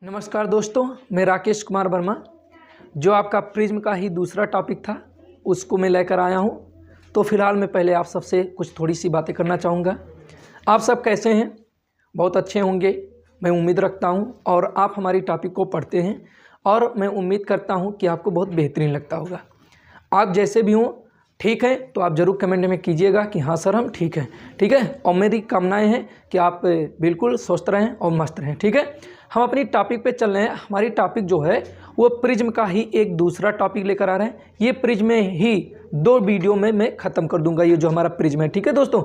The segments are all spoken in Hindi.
नमस्कार दोस्तों, मैं राकेश कुमार वर्मा। जो आपका प्रिज्म का ही दूसरा टॉपिक था उसको मैं लेकर आया हूं। तो फिलहाल मैं पहले आप सबसे कुछ थोड़ी सी बातें करना चाहूँगा। आप सब कैसे हैं? बहुत अच्छे होंगे, मैं उम्मीद रखता हूं। और आप हमारी टॉपिक को पढ़ते हैं और मैं उम्मीद करता हूं कि आपको बहुत बेहतरीन लगता होगा। आप जैसे भी हों ठीक है, तो आप ज़रूर कमेंट में कीजिएगा कि हाँ सर हम ठीक हैं। ठीक है, और मेरी कामनाएं हैं कि आप बिल्कुल स्वस्थ रहें और मस्त रहें। ठीक है, हम अपनी टॉपिक पे चल रहे हैं। हमारी टॉपिक जो है वो प्रिज्म का ही एक दूसरा टॉपिक लेकर आ रहे हैं। ये प्रिज्म में ही 2 वीडियो में मैं ख़त्म कर दूंगा ये जो हमारा प्रिज्म है। ठीक है दोस्तों,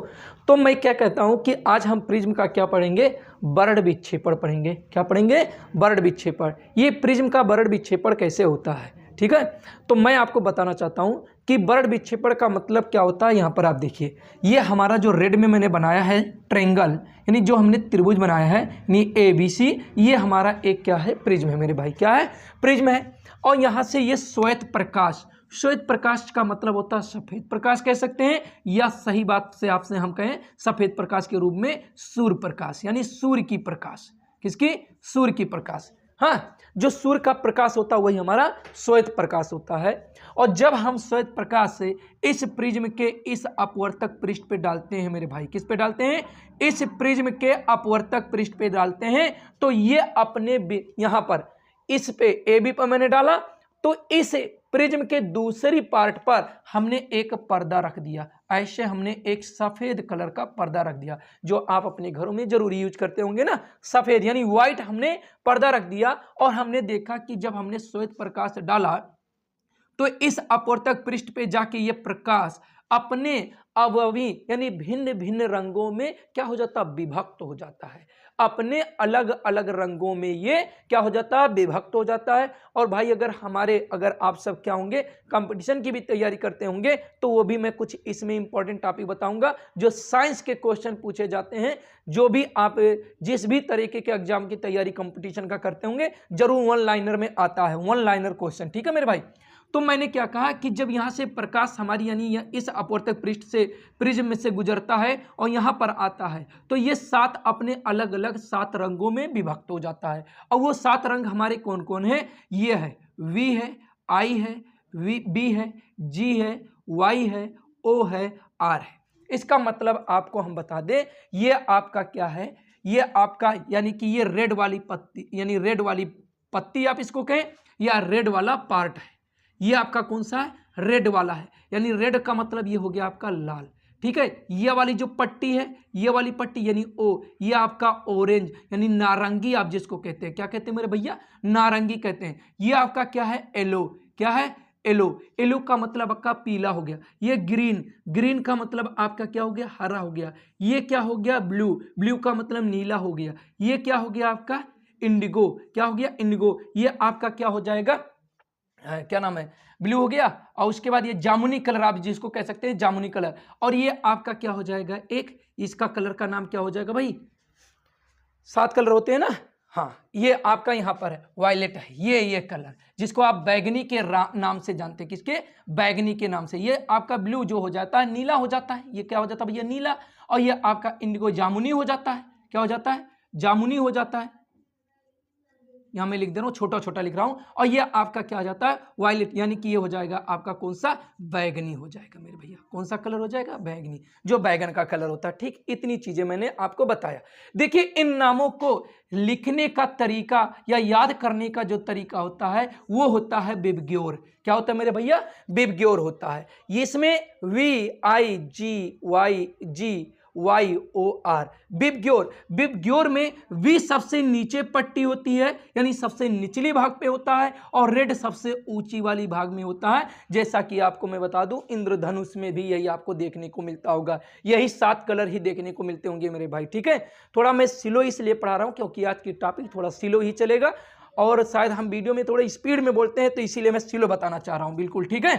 तो मैं क्या कहता हूँ कि आज हम प्रिज्म का क्या पढ़ेंगे, बर्ड विक्षेपण पढ़ेंगे। क्या पढ़ेंगे? बर्ड विक्षेपण। ये प्रिज्म का बर्ड विक्षेपण कैसे होता है। ठीक है, तो मैं आपको बताना चाहता हूं कि बर्ड विक्षेपण का मतलब क्या होता है। यहाँ पर आप देखिए, ये हमारा जो रेड में मैंने बनाया है ट्रायंगल, यानी जो हमने त्रिभुज बनाया है यानी ABC, ये हमारा एक क्या है, प्रिज्म है मेरे भाई। क्या है? प्रिज्म है। और यहाँ से ये श्वेत प्रकाश, श्वेत प्रकाश का मतलब होता है सफेद प्रकाश कह सकते हैं, या सही बात से आपसे हम कहें सफेद प्रकाश के रूप में सूर्य प्रकाश, यानी सूर्य की प्रकाश। किसकी? सूर्य की प्रकाश। हाँ, जो सूर्य का प्रकाश होता है वही हमारा श्वेत प्रकाश होता है। और जब हम श्वेत प्रकाश से इस प्रिज्म के इस अपवर्तक पृष्ठ पे डालते हैं मेरे भाई, किस पे डालते हैं? इस प्रिज्म के अपवर्तक पृष्ठ पे डालते हैं, तो ये अपने यहां पर इस पे AB पर मैंने डाला, तो इस प्रिज्म के दूसरी पार्ट पर हमने एक पर्दा रख दिया। ऐसे हमने एक सफेद कलर का पर्दा रख दिया, जो आप अपने घरों में जरूर यूज करते होंगे ना, सफेद यानी व्हाइट हमने पर्दा रख दिया। और हमने देखा कि जब हमने श्वेत प्रकाश डाला तो इस अपवर्तक पृष्ठ पे जाके ये प्रकाश अपने अवयवी यानी भिन्न भिन्न रंगों में क्या हो जाता? विभक्त हो जाता है। अपने अलग अलग रंगों में ये क्या हो जाता है? विभक्त हो जाता है। और भाई अगर आप सब क्या होंगे, कंपटीशन की भी तैयारी करते होंगे, तो वो भी मैं कुछ इसमें इंपॉर्टेंट टॉपिक बताऊंगा जो साइंस के क्वेश्चन पूछे जाते हैं। जो भी आप जिस भी तरीके के एग्जाम की तैयारी कंपटीशन का करते होंगे, जरूर वन लाइनर में आता है, वन लाइनर क्वेश्चन। ठीक है मेरे भाई, तो मैंने क्या कहा कि जब यहाँ से प्रकाश हमारी यानी इस अपवर्तक पृष्ठ से प्रिज्म में से गुजरता है और यहाँ पर आता है, तो ये 7 अपने अलग अलग 7 रंगों में विभक्त हो जाता है। और वो 7 रंग हमारे कौन कौन है? ये है V है, I है, B है, G है, Y है, O है, R है। इसका मतलब आपको हम बता दें, ये आपका क्या है, ये आपका यानी कि ये रेड वाली पत्ती, यानी रेड वाली पत्ती आप इसको कहें, या रेड वाला पार्ट है। ये आपका कौन सा है? रेड वाला है। यानी रेड का मतलब ये हो गया आपका लाल। ठीक है, ये वाली जो पट्टी है, ये वाली पट्टी यानी O, ये आपका ऑरेंज यानी नारंगी आप जिसको कहते हैं। क्या कहते हैं मेरे भैया? नारंगी कहते हैं। ये आपका क्या है? येलो। क्या है? येलो। येलो का मतलब आपका पीला हो गया। ये ग्रीन, ग्रीन का मतलब आपका क्या हो गया? हरा हो गया। ये क्या हो गया? ब्लू, ब्लू का मतलब नीला हो गया। ये क्या हो गया आपका? इंडिगो। क्या हो गया? इंडिगो। ये आपका क्या हो जाएगा? क्या नाम है? ब्लू हो गया। और उसके बाद ये जामुनी कलर आप जिसको कह सकते हैं, जामुनी कलर। और ये आपका क्या हो जाएगा? एक इसका कलर का नाम क्या हो जाएगा भाई? 7 कलर होते हैं ना। हाँ, ये आपका यहाँ पर है वायलेट है, ये कलर जिसको आप बैगनी के नाम से जानते हैं। किसके? बैगनी के नाम से। ये आपका ब्लू जो हो जाता है, नीला हो जाता है। ये क्या हो जाता है भैया? नीला। और ये आपका इंडिगो जामुनी हो जाता है। क्या हो जाता है? जामुनी हो जाता है। यहां मैं लिख दे रहा हूं, छोटा छोटा लिख रहा हूं। और ये आपका क्या हो जाता है? वायलेट, यानी कि ये हो जाएगा आपका कौन सा? बैगनी हो जाएगा मेरे भैया। कौन सा कलर हो जाएगा? बैगनी, जो बैगन का कलर होता है। ठीक, इतनी चीजें मैंने आपको बताया। देखिए, इन नामों को लिखने का तरीका या याद करने का जो तरीका होता है वो होता है विबग्योर। क्या होता है मेरे भैया? विबग्योर होता है। इसमें VIGYOR, विबग्योर। विबग्योर में V सबसे नीचे पट्टी होती है, यानी सबसे निचली भाग पे होता है, और रेड सबसे ऊंची वाली भाग में होता है। जैसा कि आपको मैं बता दूं, इंद्रधनुष में भी यही आपको देखने को मिलता होगा। यही 7 कलर ही देखने को मिलते होंगे मेरे भाई। ठीक है, थोड़ा मैं स्लो इसलिए पढ़ा रहा हूं क्योंकि आज की टॉपिक थोड़ा स्लो ही चलेगा, और शायद हम वीडियो में थोड़ा स्पीड में बोलते हैं, तो इसीलिए मैं स्लो बताना चाह रहा हूं। बिल्कुल ठीक है।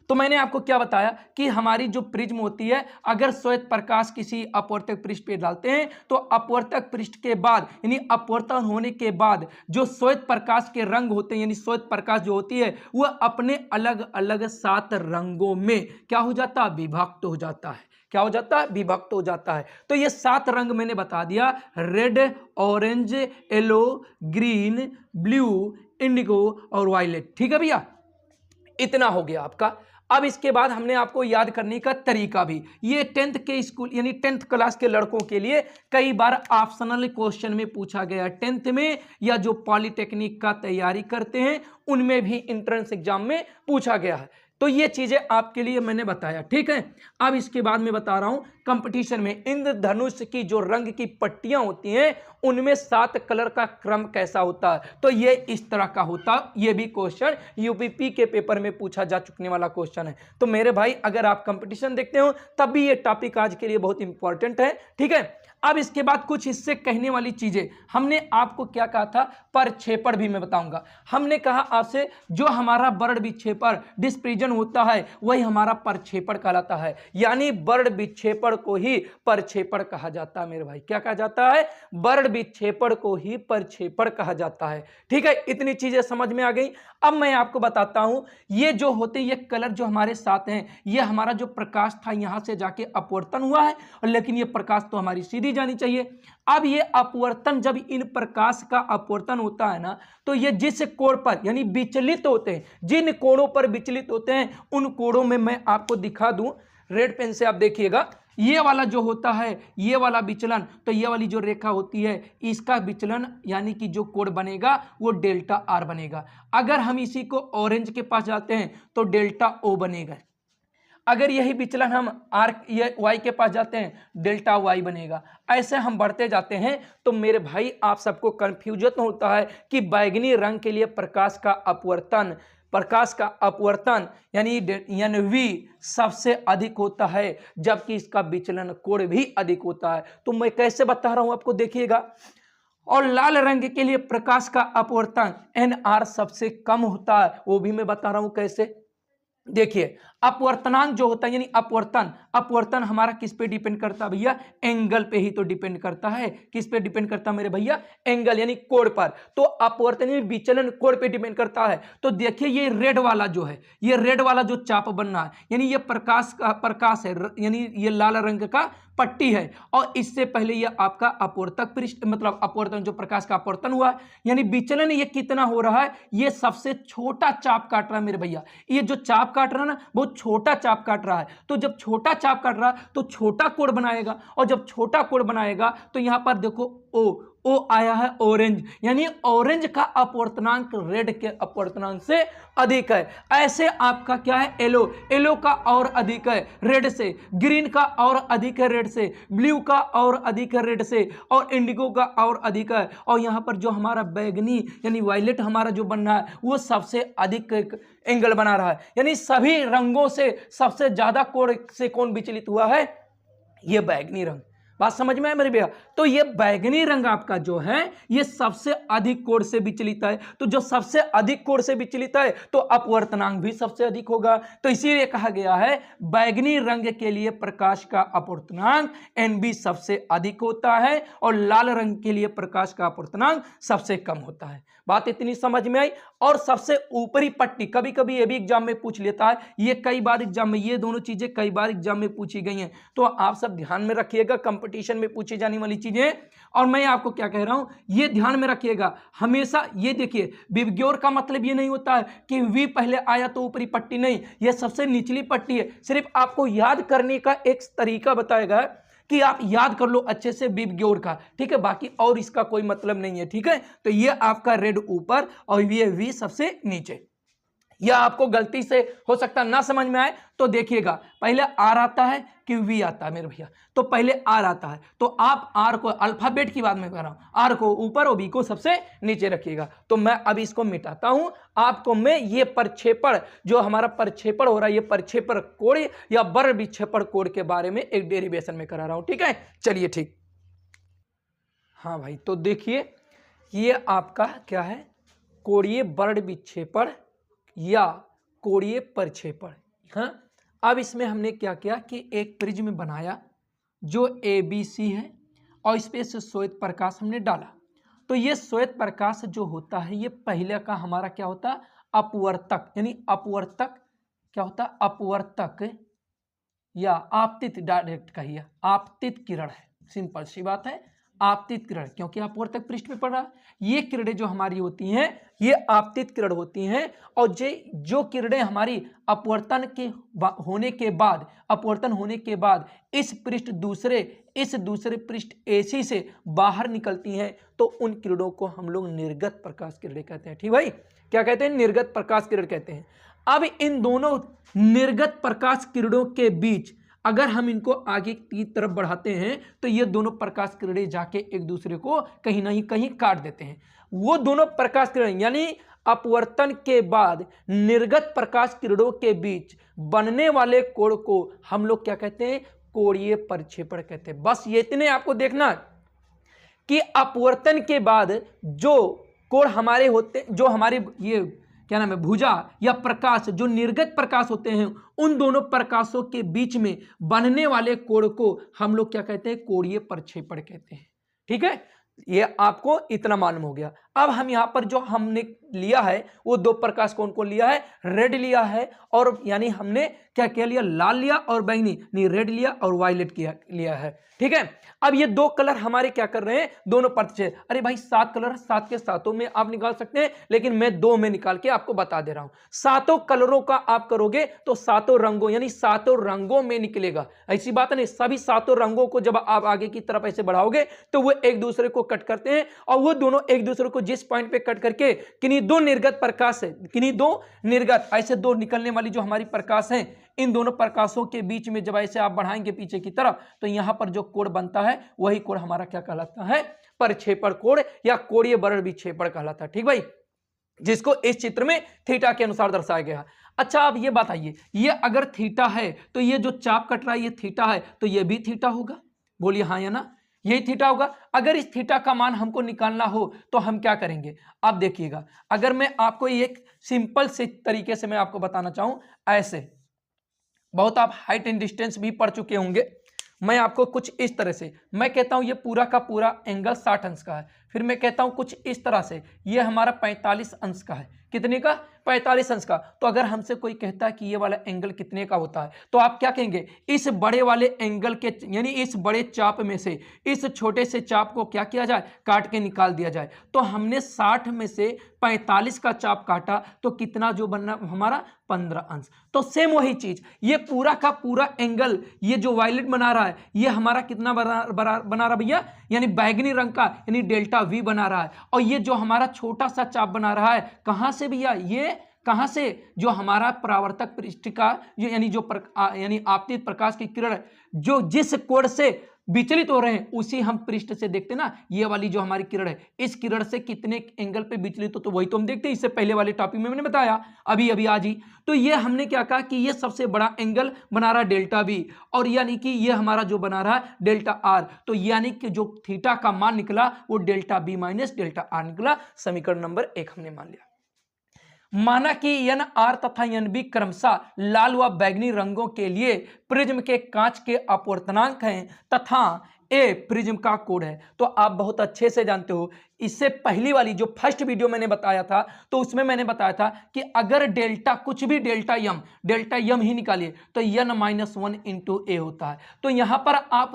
तो मैंने आपको क्या बताया कि हमारी जो प्रिज्म होती है, अगर श्वेत प्रकाश किसी अपवर्तक पृष्ठ पे डालते हैं तो अपवर्तक पृष्ठ के बाद यानी अपवर्तन होने के बाद जो श्वेत प्रकाश के रंग होते हैं यानी श्वेत प्रकाश जो होती है वह अपने अलग अलग 7 रंगों में क्या हो जाता है, विभक्त हो जाता है। क्या हो जाता है, विभक्त हो जाता है। तो ये 7 रंग मैंने बता दिया, red, orange, yellow, green, blue, Indigo और वायलेट। ठीक है भैया, इतना हो गया आपका। अब इसके बाद हमने आपको याद करने का तरीका भी, ये 10th के स्कूल यानी 10th क्लास के लड़कों के लिए कई बार ऑप्शनल क्वेश्चन में पूछा गया, 10th में या जो पॉलिटेक्निक का तैयारी करते हैं उनमें भी एंट्रेंस एग्जाम में पूछा गया है। तो ये चीजें आपके लिए मैंने बताया, ठीक है। अब इसके बाद मैं बता रहा हूं कंपटीशन में इंद्रधनुष की जो रंग की पट्टियां होती हैं उनमें 7 कलर का क्रम कैसा होता है, तो ये इस तरह का होता। ये भी क्वेश्चन यूपीपी के पेपर में पूछा जा चुकने वाला क्वेश्चन है। तो मेरे भाई अगर आप कंपटीशन देखते हो तब भी ये टॉपिक आज के लिए बहुत इंपॉर्टेंट है, ठीक है। अब इसके बाद कुछ इससे कहने वाली चीजें हमने आपको क्या कहा था, प्रक्षेपण भी मैं बताऊंगा। हमने कहा आपसे जो हमारा बर्ड विक्षेपण डिस्पर्जन होता है वही हमारा प्रक्षेपण कहलाता है, यानी बर्ड विक्षेपण को ही प्रक्षेपण कहा जाता है। मेरे भाई क्या कहा जाता है, बर्ड विक्षेपण को ही प्रक्षेपण कहा जाता है, ठीक है। इतनी चीजें समझ में आ गई। अब मैं आपको बताता हूं ये जो होते ये कलर जो हमारे साथ हैं, ये हमारा जो प्रकाश था यहां से जाके अपवर्तन हुआ है, लेकिन ये प्रकाश तो हमारी सीधी जानी चाहिए। अब ये अपवर्तन, जब इन प्रकाश का अपवर्तन होता है ना, तो ये जिस कोण पर यानी विचलित होते हैं, जिन कोणों पर विचलित होते हैं उन कोणों में मैं आपको दिखा दूं, रेड पेन से आप देखिएगा। ये वाला जो होता है, ये वाला विचलन, तो ये वाली जो रेखा होती है इसका विचलन यानी कि जो कोण बनेगा वो डेल्टा आर बनेगा। अगर हम इसी को ऑरेंज के पास जाते हैं तो डेल्टा ओ बनेगा। अगर यही विचलन हम आर ये वाई के पास जाते हैं डेल्टा वाई बनेगा। ऐसे हम बढ़ते जाते हैं। तो मेरे भाई आप सबको कंफ्यूजन होता है कि बैंगनी रंग के लिए प्रकाश का अपवर्तन यानी वी सबसे अधिक होता है, जबकि इसका विचलन कोण भी अधिक होता है। तो मैं कैसे बता रहा हूं आपको, देखिएगा। और लाल रंग के लिए प्रकाश का अपवर्तन NR सबसे कम होता है, वो भी मैं बता रहा हूं कैसे। देखिए अपवर्तनांक जो होता है यानी अपवर्तन हमारा किस पे डिपेंड करता है भैया, एंगल पे ही तो डिपेंड करता है। किस पे डिपेंड करता है मेरे भैया, एंगल यानी कोण पर। तो अपवर्तन यानी विचलन कोण पे डिपेंड करता है। तो देखिए ये रेड वाला जो है, ये रेड वाला जो चाप बनना है यानी ये प्रकाश है, यानी ये लाल रंग का पट्टी है, और इससे पहले ये आपका अपवर्तक पृष्ठ मतलब अपवर्तन जो प्रकाश का अपवर्तन हुआ यानी विचलन ये कितना हो रहा है, ये सबसे छोटा चाप काट रहा है मेरे भैया। ये जो चाप काट रहा है ना बहुत छोटा चाप काट रहा है। तो जब छोटा चाप काट रहा है तो छोटा कोण बनाएगा, और जब छोटा कोण बनाएगा तो यहां पर देखो ओ आया है ऑरेंज, यानी ऑरेंज का अपवर्तनांक रेड के अपवर्तनांक से अधिक है। ऐसे आपका क्या है, येलो का और अधिक है रेड से, ग्रीन का और अधिक है रेड से, ब्लू का और अधिक है रेड से, और इंडिगो का और अधिक है। और यहां पर जो हमारा बैगनी यानी वायलेट हमारा जो बन रहा है वो सबसे अधिक एंगल बना रहा है, यानी सभी रंगों से सबसे ज्यादा कोण से कौन विचलित हुआ है, ये बैगनी रंग। बात समझ में आए मेरे भैया। तो ये बैगनी रंग आपका जो है ये सबसे अधिक कोण से विचलित है। तो जो सबसे अधिक कोण से विचलित है तो अपवर्तनांक भी सबसे अधिक होगा। तो इसीलिए कहा गया है बैगनी रंग के लिए प्रकाश का अपवर्तनांक NB सबसे अधिक होता है, और लाल रंग के लिए प्रकाश का अपवर्तनांक सबसे कम होता है। बात इतनी समझ में आई। और सबसे ऊपरी पट्टी, कभी कभी ये भी एग्जाम में पूछ लेता है, ये कई बार एग्जाम में, ये दोनों चीजें कई बार एग्जाम में पूछी गई हैं। तो आप सब ध्यान में रखिएगा कंपटीशन में पूछी जाने वाली चीजें। और मैं आपको क्या कह रहा हूं ये ध्यान में रखिएगा हमेशा। ये देखिए विबग्योर का मतलब ये नहीं होता है कि वी पहले आया तो ऊपरी पट्टी, नहीं, ये सबसे निचली पट्टी है। सिर्फ आपको याद करने का एक तरीका बताएगा कि आप याद कर लो अच्छे से विबग्योर का, ठीक है, बाकी और इसका कोई मतलब नहीं है, ठीक है। तो ये आपका रेड ऊपर और ये वी सबसे नीचे। यह आपको गलती से हो सकता ना समझ में आए तो देखिएगा, पहले आर आता है कि वी आता है मेरे भैया। तो पहले आर आता है तो आप आर को, अल्फाबेट की बात मैं कर रहा हूं, आर को ऊपर और वी को सबसे नीचे रखिएगा। तो मैं अब इसको मिटाता हूं, आपको मैं ये प्रक्षेपण जो हमारा प्रक्षेपण हो रहा है, ये प्रक्षेपण कोण या बर्ड विक्षेपण कोण के बारे में एक डेरिवेशन में करा रहा हूं, ठीक है। चलिए ठीक, हाँ भाई। तो देखिए ये आपका क्या है, कोणीय बर्ड विक्षेपण या कोणीय प्रक्षेपण हाँ, अब इसमें हमने क्या किया कि एक प्रिज्म बनाया जो ABC है और इस पे से श्वेत प्रकाश हमने डाला। तो ये श्वेत प्रकाश जो होता है ये पहले का हमारा क्या होता है, अपवर्तक, यानी अपवर्तक क्या होता है, अपवर्तक या आपतित, डायरेक्ट कहिए आपतित किरण है, सिंपल सी बात है, आपतित किरण, क्योंकि अपवर्तक पृष्ठ पे पड़ रहा है। ये किरणें जो हमारी होती हैं ये आपतित किरण होती हैं, और जो किरणें हमारी अपवर्तन होने के बाद इस दूसरे पृष्ठ AC से बाहर निकलती हैं तो उन किरणों को हम लोग निर्गत प्रकाश किरणें कहते हैं। ठीक भाई, क्या कहते हैं, निर्गत प्रकाश किरण कहते हैं। अब इन दोनों निर्गत प्रकाश किरणों के बीच अगर हम इनको आगे की तरफ बढ़ाते हैं तो ये दोनों प्रकाश किरणें जाके एक दूसरे को कहीं ना कहीं काट देते हैं। वो दोनों प्रकाश किरण यानी अपवर्तन के बाद निर्गत प्रकाश किरणों के बीच बनने वाले कोण को हम लोग क्या कहते हैं, कोणीय प्रक्षेपण कहते हैं। बस ये इतने आपको देखना कि अपवर्तन के बाद जो कोण हमारे होते, जो हमारे ये क्या नाम है, भुजा या प्रकाश, जो निर्गत प्रकाश होते हैं उन दोनों प्रकाशों के बीच में बनने वाले कोण को हम लोग क्या कहते हैं, कोणीय प्रक्षेपण कहते हैं। ठीक है, ये आपको इतना मालूम हो गया। अब हम यहाँ पर जो हमने लिया है वो दो प्रकाश कौन कौन लिया है, रेड लिया है, और यानी हमने क्या क्या लिया, लाल लिया और बैंगनी, नहीं रेड लिया और वायलेट लिया है। ठीक है, अब ये दो कलर हमारे क्या कर रहे हैं, दोनों प्रतिशत। अरे भाई 7 कलर, 7 के सातों में आप निकाल सकते हैं, लेकिन मैं 2 में निकाल के आपको बता दे रहा हूं। 7 कलरों का आप करोगे तो 7 रंगों यानी 7 रंगों में निकलेगा। ऐसी बात नहीं, सभी 7 रंगों को जब आप आगे की तरफ ऐसे बढ़ाओगे तो वो एक दूसरे को कट करते हैं, और वो दोनों एक दूसरे को जिस पॉइंट पे कट करके किन्हीं दो निर्गत प्रकाश है, किन्हीं दो निर्गत ऐसे दो निकलने वाली जो हमारी प्रकाश है, इन दोनों प्रकाशों के बीच में जब ऐसे आप बढ़ाएंगे पीछे की तरफ तो यहां पर जो कोण बनता है वही कोण हमारा क्या कहलाता है, प्रक्षेपण कोण या कोणीय बरण विक्षेपण कहलाता है। ठीक भाई, जिसको इस चित्र में थीटा के अनुसार दर्शाया गया है। अच्छा, अब ये बताइए, ये अगर थीटा है तो ये जो चाप कट रहा है ये थीटा है, तो ये भी थीटा होगा, बोलिए हाँ या ना, यही थीटा होगा। अगर इस थीटा का मान हमको निकालना हो तो हम क्या करेंगे, आप देखिएगा, अगर मैं आपको एक सिंपल से तरीके से मैं आपको बताना चाहूं, ऐसे बहुत आप हाइट एंड डिस्टेंस भी पढ़ चुके होंगे, मैं आपको कुछ इस तरह से, मैं कहता हूं ये पूरा का पूरा एंगल 60 अंश का है, फिर मैं कहता हूं कुछ इस तरह से ये हमारा 45 अंश का है। कितने का, 45 अंश का। तो अगर हमसे कोई कहता है कि ये वाला एंगल कितने का होता है तो आप क्या कहेंगे, इस बड़े वाले एंगल के यानी इस बड़े चाप में से इस छोटे से चाप को क्या किया जाए, काट के निकाल दिया जाए। तो हमने 60 में से 45 का चाप काटा तो कितना जो बनना हमारा, 15 अंश। तो सेम वही चीज, ये पूरा का पूरा एंगल ये जो वायलेट बना रहा है ये हमारा कितना बना रहा भैया, यानी बैगनी रंग का, यानी डेल्टा V बना रहा है। और ये जो हमारा छोटा सा चाप बना रहा है कहां से भैया, ये कहां से, जो हमारा परावर्तक पृष्ठ का यानी जो यानी आपतित प्रकाश की किरण जो जिस कोण से विचलित हो रहे हैं उसी हम पृष्ठ से देखते ना, ये वाली जो हमारी किरण है इस किरण से कितने एंगल पे विचलित हो, तो वही तो हम देखते हैं। इससे पहले वाले टॉपिक में मैंने बताया अभी आज ही। तो ये हमने क्या कहा कि ये सबसे बड़ा एंगल बना रहा है डेल्टा V, और यानी कि ये हमारा जो बना रहा है डेल्टा R। तो यानी कि जो थीटा का मान निकला वो delta B minus delta R निकला। समीकरण नंबर 1 हमने मान लिया। माना कि एन आर तथा एन बी क्रमशः लाल व बैगनी रंगों के लिए प्रिज्म के कांच के अपवर्तनांक हैं तथा ए प्रिज्म का कोण है। तो आप बहुत अच्छे से जानते हो, इससे पहली वाली जो फर्स्ट वीडियो मैंने बताया था तो उसमें मैंने बताया था कि अगर डेल्टा कुछ भी डेल्टा यम ही निकालिए तो n-1 इंटू ए होता है। तो यहां पर आप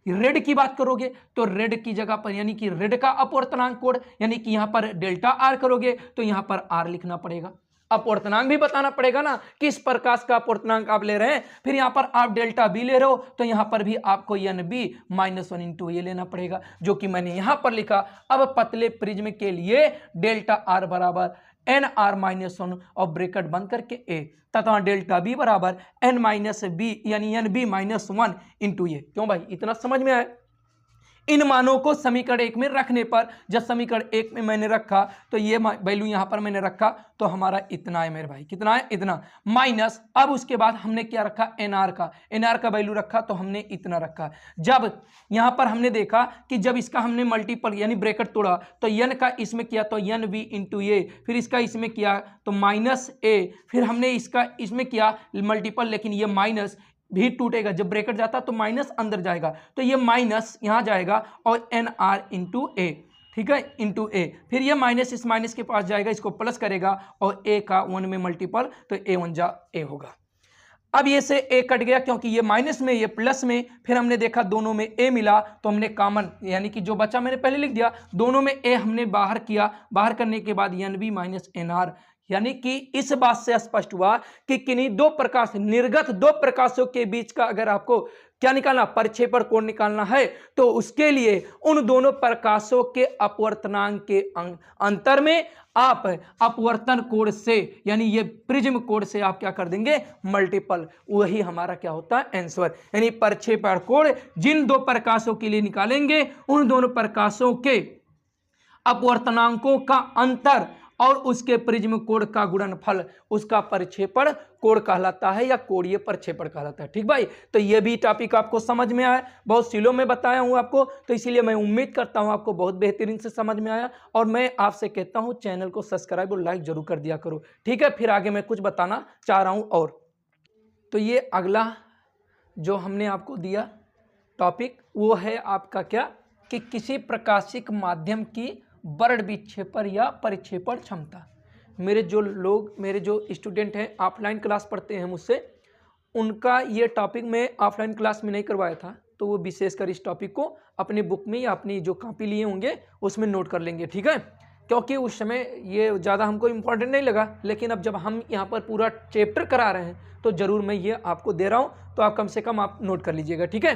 रेड की बात करोगे तो रेड की जगह पर यानी कि रेड का अपवर्तनांक कोण यानी कि यहां पर डेल्टा आर करोगे तो यहां पर आर लिखना पड़ेगा। अपवर्तनांक भी बताना पड़ेगा ना, किस प्रकाश का अपवर्तनांक आप ले रहे हैं। फिर यहां पर आप डेल्टा बी ले रहे हो तो यहां पर भी आपको n-b-1 इंटू ए लेना पड़ेगा, जो कि मैंने यहां पर लिखा। अब पतले प्रिज्म के लिए डेल्टा आर बराबर n-r-1 और ब्रैकेट बंद करके a तथा डेल्टा b बराबर n-b यानी n-b-1 इंटू ए। क्यों भाई, इतना समझ में आया। इन मानों को समीकरण 1 में रखने पर, जब समीकरण 1 में मैंने रखा तो ये वैल्यू यहां पर मैंने रखा तो हमारा इतना है मेरे भाई, कितना है, इतना, माइनस अब उसके बाद हमने क्या रखा, एनआर का वैल्यू रखा तो हमने इतना रखा। जब यहां पर हमने देखा कि जब इसका हमने मल्टीपल यानी ब्रैकेट तोड़ा तो एन का इसमें किया तो एन वी इंटू ए, फिर इसका इसमें किया तो माइनस ए, फिर हमने इसका इसमें किया मल्टीपल, लेकिन ये माइनस भी टूटेगा, जब ब्रैकेट जाता तो माइनस अंदर जाएगा तो ये माइनस यहां जाएगा और एन आर इंटू ए, ठीक है, इंटू ए, फिर ये माइनस इस माइनस के पास जाएगा, इसको प्लस करेगा और ए का 1 में मल्टीपल तो ए 1 जा ए होगा। अब ये से ए कट गया क्योंकि ये माइनस में ये प्लस में, फिर हमने देखा दोनों में ए मिला तो हमने कॉमन यानी कि जो बचा मैंने पहले लिख दिया, दोनों में ए हमने बाहर किया, बाहर करने के बाद N B minus N R, यानी कि इस बात से स्पष्ट हुआ कि किन्हीं दो प्रकाश निर्गत दो प्रकाशों के बीच का अगर आपको क्या निकालना, प्रक्षेपण कोण निकालना है तो उसके लिए उन दोनों प्रकाशों के अपवर्तनांक के अंतर में आप अपवर्तन कोण से यानी ये प्रिज्म कोण से आप क्या कर देंगे, मल्टीपल, वही हमारा क्या होता है आंसर। यानी प्रक्षेपण कोण जिन दो प्रकाशों के लिए निकालेंगे उन दोनों प्रकाशों के अपवर्तनांकों का अंतर और उसके प्रिज्म कोण का गुणनफल उसका प्रक्षेपण कोण कहलाता है या कोणीय प्रक्षेपण कहलाता है। ठीक भाई, तो ये भी टॉपिक आपको समझ में आया, बहुत सीलों में बताया हूं आपको, तो इसीलिए मैं उम्मीद करता हूं आपको बहुत बेहतरीन से समझ में आया और मैं आपसे कहता हूं चैनल को सब्सक्राइब और लाइक जरूर कर दिया करो। ठीक है, फिर आगे मैं कुछ बताना चाह रहा हूं और तो ये अगला जो हमने आपको दिया टॉपिक वो है आपका क्या कि किसी प्रकाशिक माध्यम की वर्ण विक्षेपण या परिक्षेपण क्षमता। मेरे जो स्टूडेंट हैं ऑफलाइन क्लास पढ़ते हैं मुझसे, उनका ये टॉपिक मैं ऑफलाइन क्लास में नहीं करवाया था, तो वो विशेषकर इस टॉपिक को अपनी बुक में या अपनी जो कॉपी लिए होंगे उसमें नोट कर लेंगे। ठीक है, क्योंकि उस समय ये ज़्यादा हमको इम्पोर्टेंट नहीं लगा, लेकिन अब जब हम यहाँ पर पूरा चैप्टर करा रहे हैं तो ज़रूर मैं ये आपको दे रहा हूँ, तो आप कम से कम आप नोट कर लीजिएगा। ठीक है,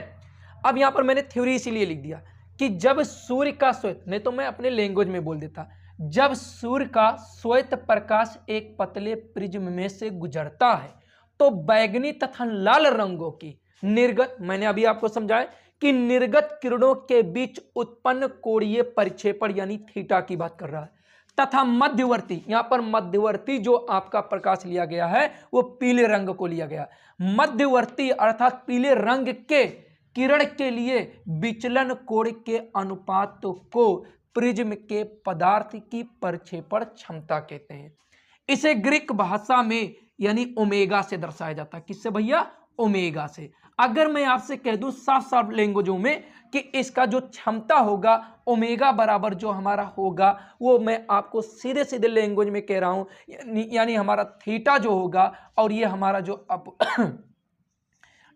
अब यहाँ पर मैंने थ्योरी इसीलिए लिख दिया कि जब सूर्य का श्वेत, नहीं तो मैं अपने लैंग्वेज में बोल देता, जब सूर्य का श्वेत प्रकाश एक पतले प्रिज्म में से गुजरता है तो बैंगनी तथा लाल रंगों की निर्गत, मैंने अभी आपको समझाया कि निर्गत किरणों के बीच उत्पन्न कोणीय परिक्षेपण यानी थीटा की बात कर रहा है, तथा मध्यवर्ती, यहां पर मध्यवर्ती जो आपका प्रकाश लिया गया है वो पीले रंग को लिया गया, मध्यवर्ती अर्थात पीले रंग के किरण के लिए विचलन कोण के अनुपात को प्रिज्म के पदार्थ की प्रक्षेपण क्षमता कहते हैं। इसे ग्रीक भाषा में यानी ओमेगा से दर्शाया जाता है। किससे भैया? ओमेगा से। अगर मैं आपसे कह दूं साफ साफ लैंग्वेजों में कि इसका जो क्षमता होगा ओमेगा बराबर जो हमारा होगा वो मैं आपको सीधे सीधे लैंग्वेज में कह रहा हूं, यानी हमारा थीटा जो होगा और ये हमारा जो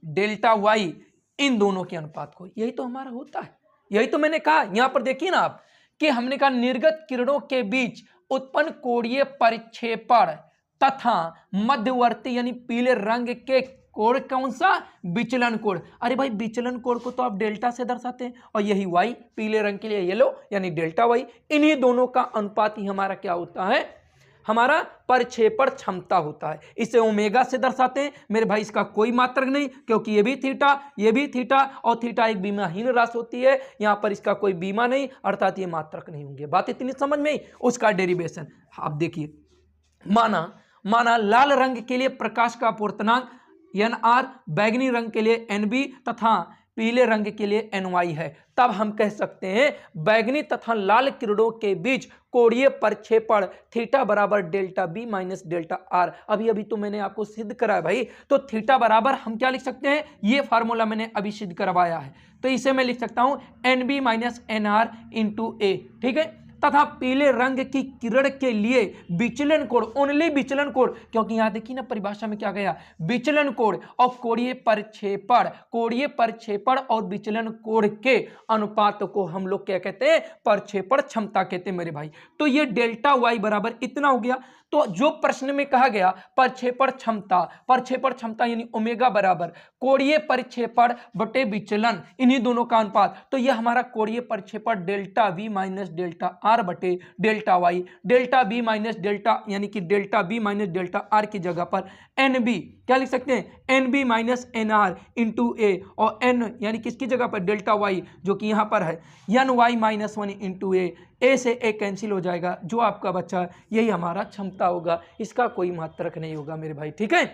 डेल्टा वाई, इन दोनों के अनुपात को, यही तो हमारा होता है। यही तो मैंने कहा, यहां पर देखिए ना आप कि हमने कहा निर्गत किरणों के बीच उत्पन्न कोणीय परिक्षेपण तथा मध्यवर्ती यानी पीले रंग के कोण कौन सा? विचलन कोण। अरे भाई विचलन कोण को तो आप डेल्टा से दर्शाते हैं और यही वाई पीले रंग के लिए येलो यानी डेल्टा वाई, इन्हीं दोनों का अनुपात ही हमारा क्या होता है? हमारा प्रक्षेपण क्षमता होता है। इसे ओमेगा से दर्शाते हैं मेरे भाई, इसका कोई मात्रक नहीं क्योंकि ये भी थीटा और थीटा एक बीमाहीन राशि होती है, यहां पर इसका कोई बीमा नहीं अर्थात ये मात्रक नहीं होंगे। बात इतनी समझ में ही, उसका डेरिवेशन आप देखिए। माना लाल रंग के लिए प्रकाश का अपवर्तनांक NR, बैगनी रंग के लिए NB तथा पीले रंग के लिए NY है, तब हम कह सकते हैं बैगनी तथा लाल किरणों के बीच कोणीय प्रक्षेपण थीटा बराबर delta B minus delta R. अभी तो मैंने आपको सिद्ध कराया भाई, तो थीटा बराबर हम क्या लिख सकते हैं? ये फार्मूला मैंने अभी सिद्ध करवाया है, तो इसे मैं लिख सकता हूं NB माइनस NR इंटू ए। ठीक है, तथा पीले रंग की किरण के लिए विचलन कोण, ओनली विचलन कोण, क्योंकि यहां देखिए ना परिभाषा में क्या गया, विचलन कोण और कोणीय प्रक्षेपण और विचलन कोण के अनुपात को हम लोग क्या कहते हैं? प्रक्षेपण क्षमता कहते हैं मेरे भाई। तो ये डेल्टा वाई बराबर इतना हो गया। तो जो प्रश्न में कहा गया प्रक्षेपण क्षमता यानी ओमेगा बराबर कोणीय प्रक्षेपण बटे विचलन, इन्हीं दोनों का अनुपात, तो यह हमारा कोणीय प्रक्षेपण delta V minus delta R बटे delta Y, delta B minus delta यानी कि delta B minus delta R की जगह पर एन बी क्या लिख सकते हैं, N B minus N R into A, और एन यानी किसकी जगह पर डेल्टा वाई जो कि यहाँ पर है N Y minus one into A से ए कैंसिल हो जाएगा, जो आपका बच्चा यही हमारा क्षमता होगा, इसका कोई मात्रक नहीं होगा मेरे भाई। ठीक है,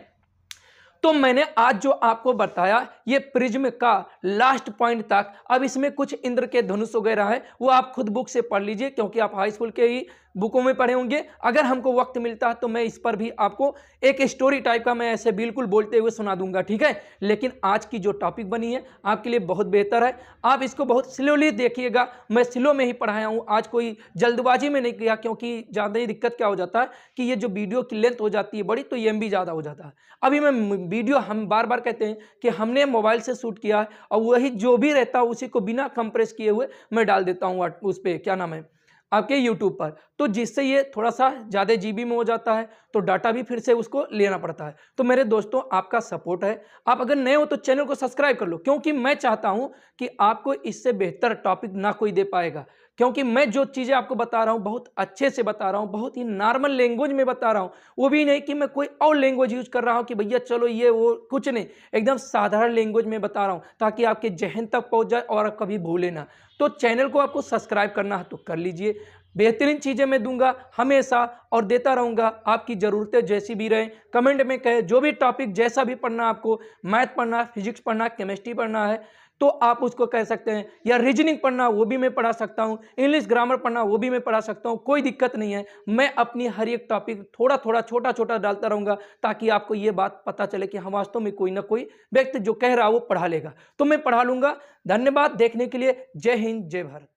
तो मैंने आज जो आपको बताया ये प्रिज्म का लास्ट पॉइंट तक। अब इसमें कुछ इंद्र के धनुष वगैरह है, वो आप खुद बुक से पढ़ लीजिए, क्योंकि आप हाई स्कूल के ही बुकों में पढ़े होंगे। अगर हमको वक्त मिलता है तो मैं इस पर भी आपको एक स्टोरी टाइप का मैं ऐसे बिल्कुल बोलते हुए सुना दूंगा। ठीक है, लेकिन आज की जो टॉपिक बनी है आपके लिए बहुत बेहतर है, आप इसको बहुत स्लोली देखिएगा। मैं स्लो में ही पढ़ाया हूँ, आज कोई जल्दबाजी में नहीं किया, क्योंकि ज़्यादा ही दिक्कत क्या हो जाता है कि ये जो वीडियो की लेंथ हो जाती है बड़ी, तो ये MB ज़्यादा हो जाता है। अभी मैं वीडियो, हम बार बार कहते हैं कि हमने मोबाइल से शूट किया है और वही जो भी रहता है उसी को बिना कंप्रेस किए हुए मैं डाल देता हूँ उस पर, क्या नाम है, आपके YouTube पर, तो जिससे ये थोड़ा सा ज़्यादा GB में हो जाता है, तो डाटा भी फिर से उसको लेना पड़ता है। तो मेरे दोस्तों आपका सपोर्ट है, आप अगर नए हो तो चैनल को सब्सक्राइब कर लो, क्योंकि मैं चाहता हूं कि आपको इससे बेहतर टॉपिक ना कोई दे पाएगा, क्योंकि मैं जो चीज़ें आपको बता रहा हूं बहुत अच्छे से बता रहा हूं, बहुत ही नॉर्मल लैंग्वेज में बता रहा हूं, वो भी नहीं कि मैं कोई और लैंग्वेज यूज कर रहा हूं कि भैया चलो ये वो, कुछ नहीं, एकदम साधारण लैंग्वेज में बता रहा हूं ताकि आपके जहन तक पहुंच जाए और कभी भूले ना। तो चैनल को आपको सब्सक्राइब करना है तो कर लीजिए, बेहतरीन चीज़ें मैं दूंगा हमेशा और देता रहूंगा, आपकी ज़रूरतें जैसी भी रहें कमेंट में कहें, जो भी टॉपिक जैसा भी पढ़ना, आपको मैथ पढ़ना, फिजिक्स पढ़ना, केमिस्ट्री पढ़ना है तो आप उसको कह सकते हैं, या रीजनिंग पढ़ना वो भी मैं पढ़ा सकता हूँ, इंग्लिश ग्रामर पढ़ना वो भी मैं पढ़ा सकता हूँ, कोई दिक्कत नहीं है। मैं अपनी हर एक टॉपिक थोड़ा थोड़ा छोटा छोटा डालता रहूँगा ताकि आपको ये बात पता चले कि हम वास्तव में कोई ना कोई व्यक्ति जो कह रहा है वो पढ़ा लेगा, तो मैं पढ़ा लूँगा। धन्यवाद देखने के लिए, जय हिंद जय भारत।